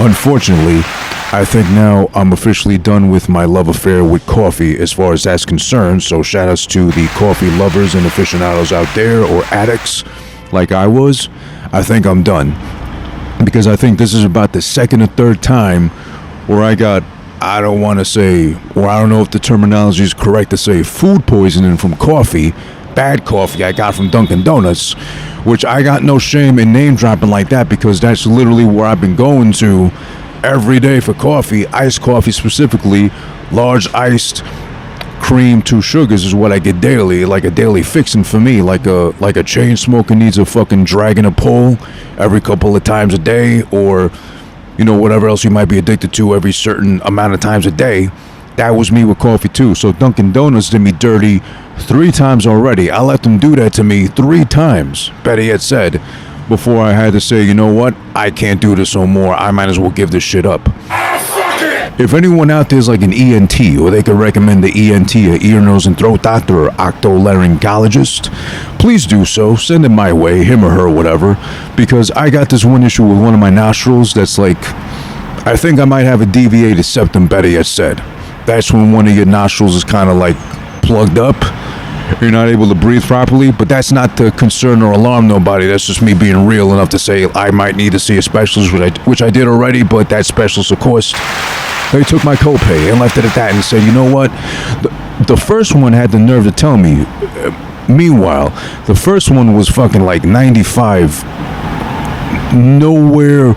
Unfortunately, I think now I'm officially done with my love affair with coffee as far as that's concerned. So shout outs to the coffee lovers and aficionados out there, or addicts like I was. I think I'm done, because I think this is about the second or third time where I don't want to say, or I don't know if the terminology is correct to say, food poisoning from coffee, bad coffee I got from Dunkin' Donuts, which I got no shame in name dropping like that, because that's literally where I've been going to every day for coffee. Iced coffee specifically, large iced, cream, 2 sugars is what I get daily, like a daily fixing for me, like a chain smoker needs a fucking dragging a pull every couple of times a day, or whatever else you might be addicted to every certain amount of times a day. That was me with coffee too. So Dunkin' Donuts did me dirty 3 times already. I let them do that to me 3 times, better yet said, before I had to say, you know what, I can't do this no more. I might as well give this shit up. If anyone out there is like an ENT, or they could recommend the ENT, a ear, nose, and throat doctor, or otolaryngologist, please do so. Send it my way, him or her, whatever, because I got this one issue with one of my nostrils that's like, I think I might have a deviated septum, better yet said. That's when one of your nostrils is kind of like plugged up. You're not able to breathe properly, but that's not to concern or alarm nobody. That's just me being real enough to say I might need to see a specialist, which I did already, but that specialist, of course, they took my copay and left it at that and said, you know what? The first one had the nerve to tell me. Meanwhile, the first one was fucking like 95, nowhere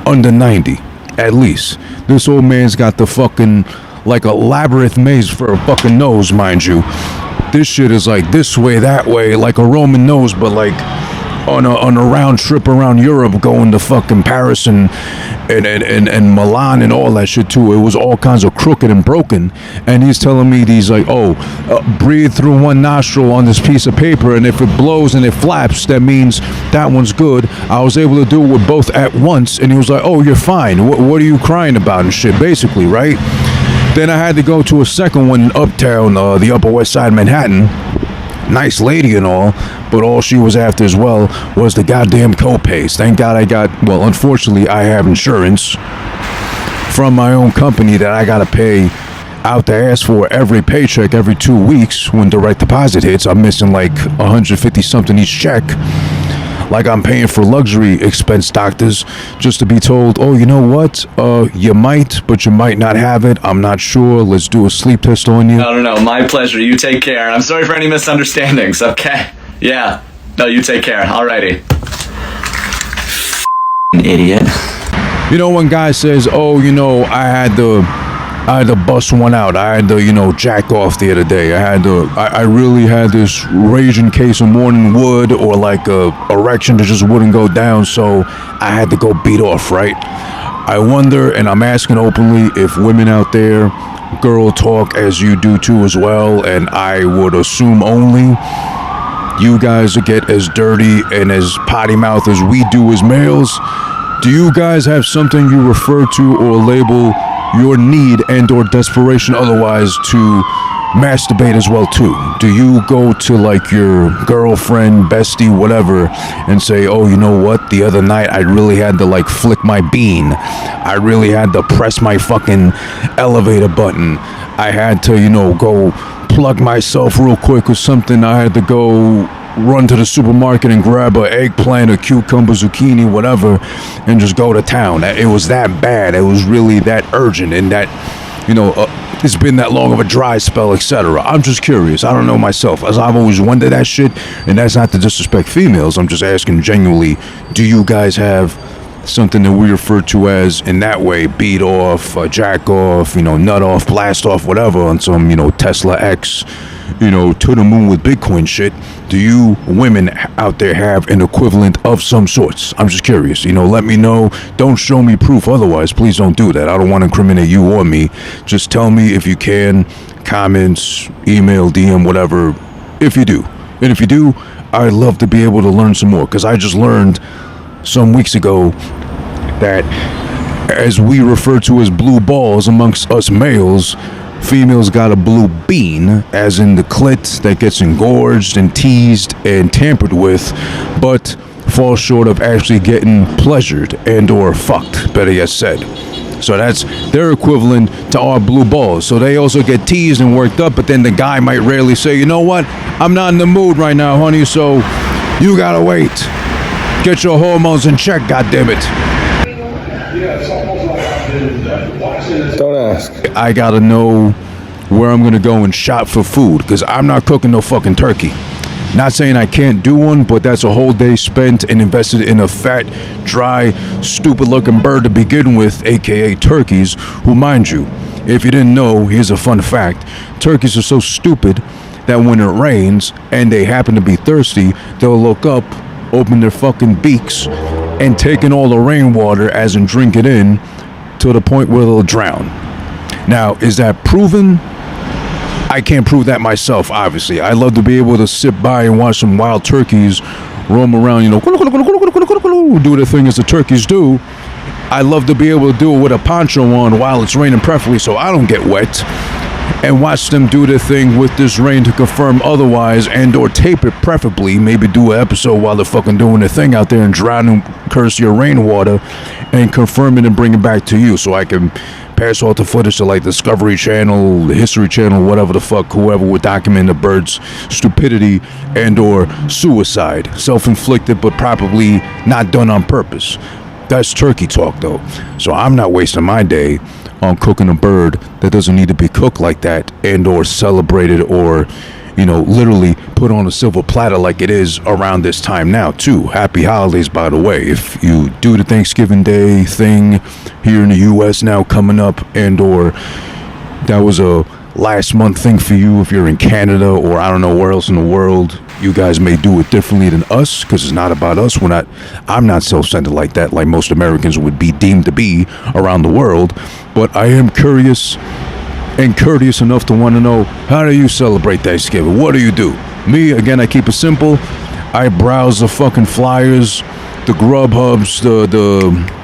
under 90, at least. This old man's got the fucking, like a labyrinth maze for a fucking nose, mind you. This shit is like this way, that way, like a Roman nose, but like on a round trip around Europe, going to fucking Paris and Milan and all that shit too. It was all kinds of crooked and broken. And he's telling me, he's like, breathe through one nostril on this piece of paper, and if it blows and it flaps, that means that one's good. I was able to do it with both at once, and he was like, oh, you're fine. What are you crying about and shit, basically, right? Then I had to go to a second one in Uptown, the Upper West Side, Manhattan. Nice lady and all, but all she was after as well was the goddamn copays. Thank God unfortunately, I have insurance from my own company that I gotta pay out the ass for every paycheck every 2 weeks. When direct deposit hits, I'm missing like 150 something each check. Like I'm paying for luxury expense doctors just to be told, oh, you know what? You might, but you might not have it. I'm not sure. Let's do a sleep test on you. No. My pleasure. You take care. I'm sorry for any misunderstandings, okay? Yeah. No, you take care. Alrighty. Idiot. When guy says, oh, I had to bust one out. I had to, jack off the other day. I really had this raging case of morning wood, or like a erection that just wouldn't go down, so I had to go beat off, right? I wonder, and I'm asking openly, if women out there, girl talk as you do too as well, and I would assume only you guys get as dirty and as potty mouth as we do as males. Do you guys have something you refer to or label your need and or desperation otherwise to masturbate as well too? Do you go to like your girlfriend, bestie, whatever, and say, oh, you know what, the other night I really had to like flick my bean, I really had to press my fucking elevator button, I had to go plug myself real quick or something, I had to go run to the supermarket and grab an eggplant, a cucumber, zucchini, whatever, and just go to town. It was that bad. It was really that urgent, and that, it's been that long of a dry spell, etc. I'm just curious. I don't know myself, as I've always wondered that shit, and that's not to disrespect females. I'm just asking genuinely, do you guys have something that we refer to as, in that way, beat off, jack off, nut off, blast off, whatever, on some, Tesla X, to the moon with Bitcoin shit? Do you women out there have an equivalent of some sorts? I'm just curious. Let me know. Don't show me proof otherwise. Please don't do that. I don't want to incriminate you or me. Just tell me if you can. Comments, email, DM, whatever, if you do. And if you do, I'd love to be able to learn some more, because I just learned some weeks ago that, as we refer to as blue balls amongst us males, females got a blue bean, as in the clit that gets engorged and teased and tampered with. But falls short of actually getting pleasured and or fucked, better yet said. So that's their equivalent to our blue balls. So they also get teased and worked up, but then the guy might rarely say, you know what, I'm not in the mood right now, honey, so you gotta wait. Get your hormones in check, goddammit. Don't ask. I gotta know where I'm gonna go and shop for food, because I'm not cooking no fucking turkey. Not saying I can't do one, but that's a whole day spent and invested in a fat, dry, stupid-looking bird to begin with, aka turkeys, who, mind you, if you didn't know, here's a fun fact. Turkeys are so stupid that when it rains and they happen to be thirsty, they'll look up, open their fucking beaks, and take in all the rainwater, as in drink it in, to the point where they'll drown. Now, is that proven? I can't prove that myself, obviously. I love to be able to sit by and watch some wild turkeys roam around, you know, do the thing as the turkeys do. I love to be able to do it with a poncho on while it's raining, preferably so I don't get wet, and watch them do their thing with this rain to confirm otherwise, and or tape it preferably. Maybe do an episode while they're fucking doing their thing out there and drowning curse your rainwater and confirm it and bring it back to you so I can pass off the footage to like Discovery Channel, the History Channel, whatever the fuck, whoever would document the bird's stupidity and or suicide. Self-inflicted, but probably not done on purpose. That's turkey talk though. So I'm not wasting my day on cooking a bird that doesn't need to be cooked like that and or celebrated or, you know, literally put on a silver platter like it is around this time now too. Happy holidays, by the way. If you do the Thanksgiving Day thing here in the US now coming up, and or that was a last month thing for you if you're in Canada or I don't know where else in the world, you guys may do it differently than us, because it's not about us. I'm not self-centered like that, like most Americans would be deemed to be around the world. But I am curious and courteous enough to want to know, how do you celebrate Thanksgiving? What do you do? Me, again, I keep it simple. I browse the fucking flyers, the Grubhubs, the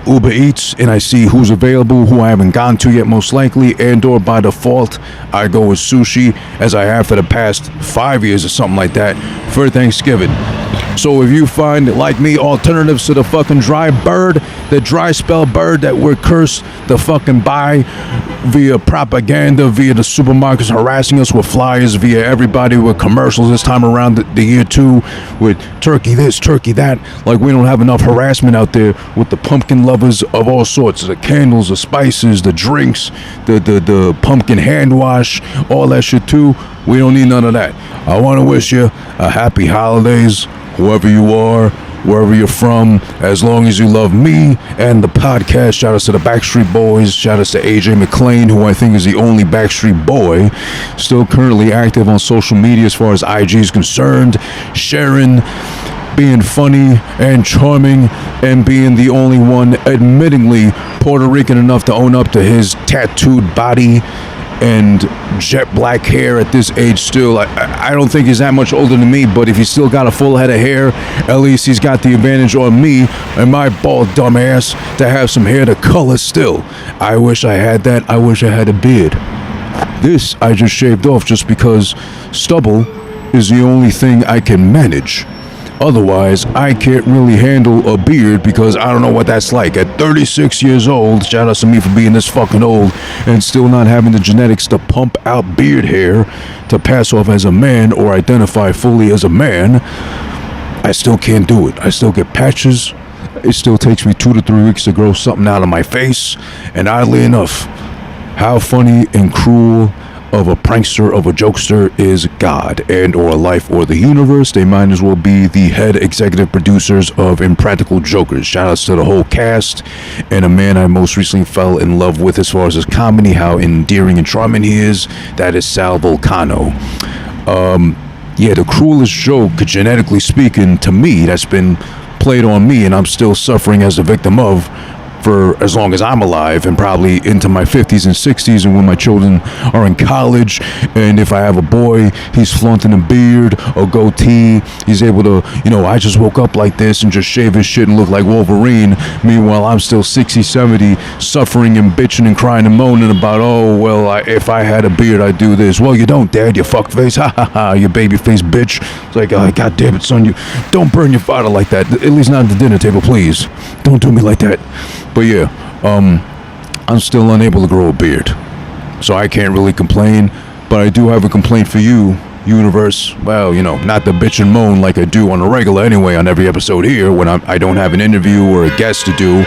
Uber Eats, and I see who's available, who I haven't gone to yet most likely, and or by default, I go with sushi, as I have for the past 5 years or something like that, for Thanksgiving. So if you find, like me, alternatives to the fucking dry bird, the dry spell bird that we're cursed to fucking buy via propaganda, via the supermarkets harassing us with flyers, via everybody with commercials this time around the year too, with turkey this, turkey that, like we don't have enough harassment out there with the pumpkin lovers of all sorts, the candles, the spices, the drinks, the pumpkin hand wash, all that shit too. We don't need none of that. I want to wish you a happy holidays, whoever you are, wherever you're from, as long as you love me and the podcast. Shout out to the Backstreet Boys. Shout out to AJ McClain, who I think is the only Backstreet Boy still currently active on social media as far as IG is concerned, sharing, being funny and charming, and being the only one admittingly Puerto Rican enough to own up to his tattooed body and jet black hair at this age still. I don't think he's that much older than me, but if he's still got a full head of hair, at least he's got the advantage on me and my bald dumb ass to have some hair to color still. I wish I had that. I wish I had a beard. This I just shaved off just because stubble is the only thing I can manage. Otherwise, I can't really handle a beard because I don't know what that's like. At 36 years old, shout out to me for being this fucking old and still not having the genetics to pump out beard hair to pass off as a man or identify fully as a man, I still can't do it. I still get patches. It still takes me 2 to 3 weeks to grow something out of my face. And oddly enough, how funny and cruel of a prankster, of a jokester is God and or life or the universe. They might as well be the head executive producers of Impractical Jokers. Shout outs to the whole cast and a man I most recently fell in love with as far as his comedy, how endearing and charming he is. That is Sal Vulcano. Yeah, the cruelest joke, genetically speaking, to me, that's been played on me and I'm still suffering as the victim of for as long as I'm alive, and probably into my 50s and 60s, and when my children are in college. And if I have a boy, he's flaunting a beard or goatee. He's able to, I just woke up like this and just shave his shit and look like Wolverine. Meanwhile, I'm still 60, 70, suffering and bitching and crying and moaning about, if I had a beard, I'd do this. Well, you don't, Dad, you fuckface. Ha ha ha, you baby face bitch. It's like, God damn it, son, you don't burn your father like that. At least not at the dinner table, please. Don't do me like that. But yeah, I'm still unable to grow a beard, so I can't really complain. But I do have a complaint for you, universe. Well, not the bitch and moan like I do on a regular anyway on every episode here when I don't have an interview or a guest to do.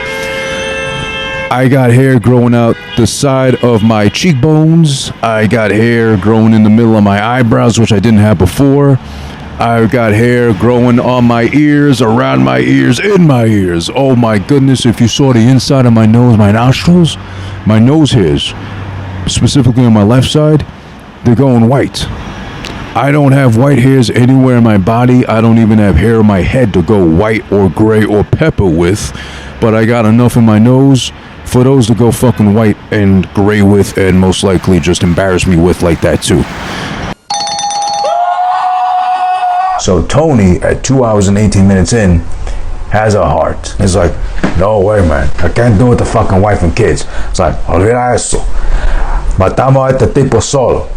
I got hair growing out the side of my cheekbones. I got hair growing in the middle of my eyebrows, which I didn't have before. I've got hair growing on my ears, around my ears, in my ears. Oh my goodness, if you saw the inside of my nose, my nostrils, my nose hairs, specifically on my left side, they're going white. I don't have white hairs anywhere in my body. I don't even have hair on my head to go white or gray or pepper with, but I got enough in my nose for those to go fucking white and gray with, and most likely just embarrass me with like that too. So Tony, at 2 hours and 18 minutes in, has a heart. He's like, no way, man. I can't do it with the fucking wife and kids. It's like, olvida eso. Matamos a este tipo solo.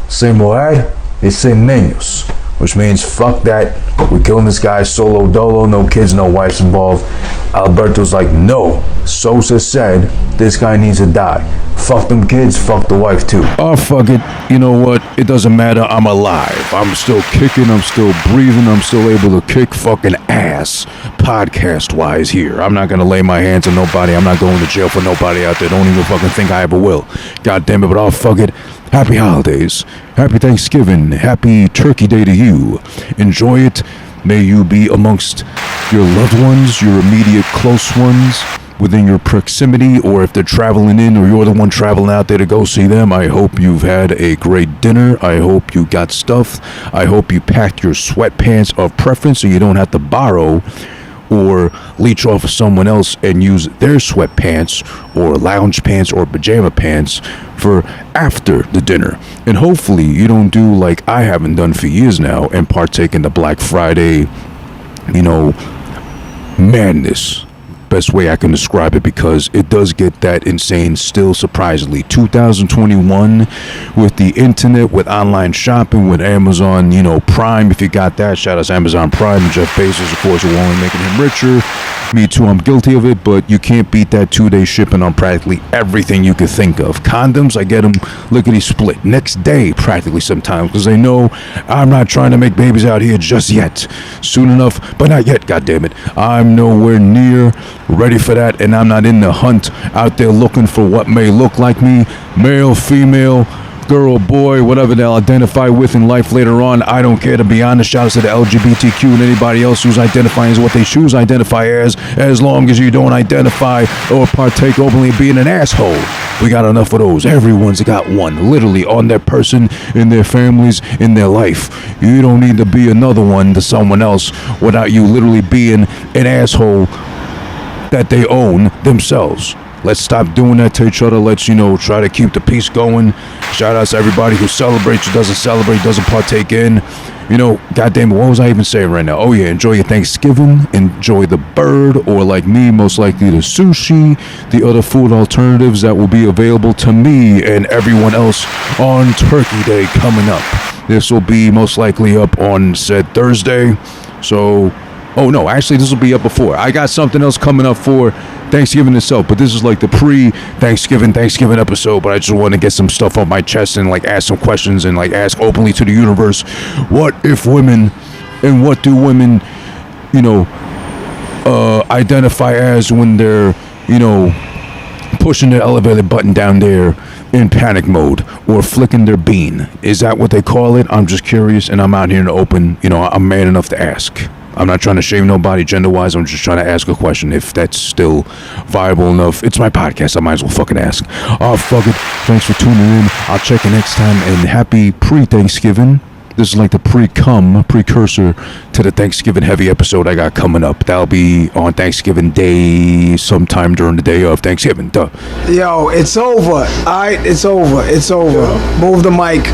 Sin mujer y sin niños. Which means, fuck that. We're killing this guy solo dolo. No kids, no wives involved. Alberto's like, no. Sosa said, this guy needs to die. Fuck them kids, fuck the wife too. Oh, fuck it. You know what? It doesn't matter. I'm alive. I'm still kicking. I'm still breathing. I'm still able to kick fucking ass podcast-wise here. I'm not going to lay my hands on nobody. I'm not going to jail for nobody out there. Don't even fucking think I ever will. God damn it, but fuck it. Happy holidays. Happy Thanksgiving. Happy Turkey Day to you. Enjoy it. May you be amongst your loved ones, your immediate close ones, within your proximity, or if they're traveling in or you're the one traveling out there to go see them, I hope you've had a great dinner. I hope you got stuffed. I hope you packed your sweatpants of preference so you don't have to borrow or leech off of someone else and use their sweatpants or lounge pants or pajama pants for after the dinner. And hopefully you don't do like I haven't done for years now and partake in the Black Friday, madness. Best way I can describe it, because it does get that insane still, surprisingly. 2021 with the internet, with online shopping, with Amazon, Prime. If you got that, shout out to Amazon Prime. Jeff Bezos, of course, will only making him richer. Me too, I'm guilty of it, but you can't beat that 2-day shipping on practically everything you could think of. Condoms, I get them lickety split next day practically sometimes, because they know I'm not trying to make babies out here just yet. Soon enough, but not yet, goddammit. I'm nowhere near ready for that, and I'm not in the hunt out there looking for what may look like me, male, female, girl, boy, whatever they'll identify with in life later on. I don't care, to be honest. Shout out to the LGBTQ and anybody else who's identifying as what they choose to identify as long as you don't identify or partake openly of being an asshole. We got enough of those. Everyone's got one, literally, on their person, in their families, in their life. You don't need to be another one to someone else without you literally being an asshole that they own themselves. Let's stop doing that to each other. Let's, try to keep the peace going. Shout out to everybody who celebrates, who doesn't celebrate, doesn't partake in. Goddamn it, what was I even saying right now? Oh yeah, enjoy your Thanksgiving. Enjoy the bird, or like me, most likely the sushi, the other food alternatives that will be available to me and everyone else on Turkey Day coming up. This will be most likely up on said Thursday. So, oh no, actually this will be up before. I got something else coming up for Thanksgiving itself, but this is like the pre-Thanksgiving episode. But I just want to get some stuff off my chest and like ask some questions and like ask openly to the universe, what if women, and what do women, identify as when they're, pushing the elevator button down there in panic mode, or flicking their bean? Is that what they call it? I'm just curious, and I'm out here in the open. I'm man enough to ask. I'm not trying to shame nobody gender-wise. I'm just trying to ask a question. If that's still viable enough, it's my podcast. I might as well fucking ask. Oh, fuck it. Thanks for tuning in. I'll check you next time, and happy pre-Thanksgiving. This is like the precursor to the Thanksgiving heavy episode I got coming up. That'll be on Thanksgiving Day, sometime during the day of Thanksgiving. Duh. Yo, it's over. All right, it's over. It's over. Move the mic.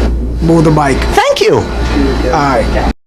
Move the mic. Thank you. All right.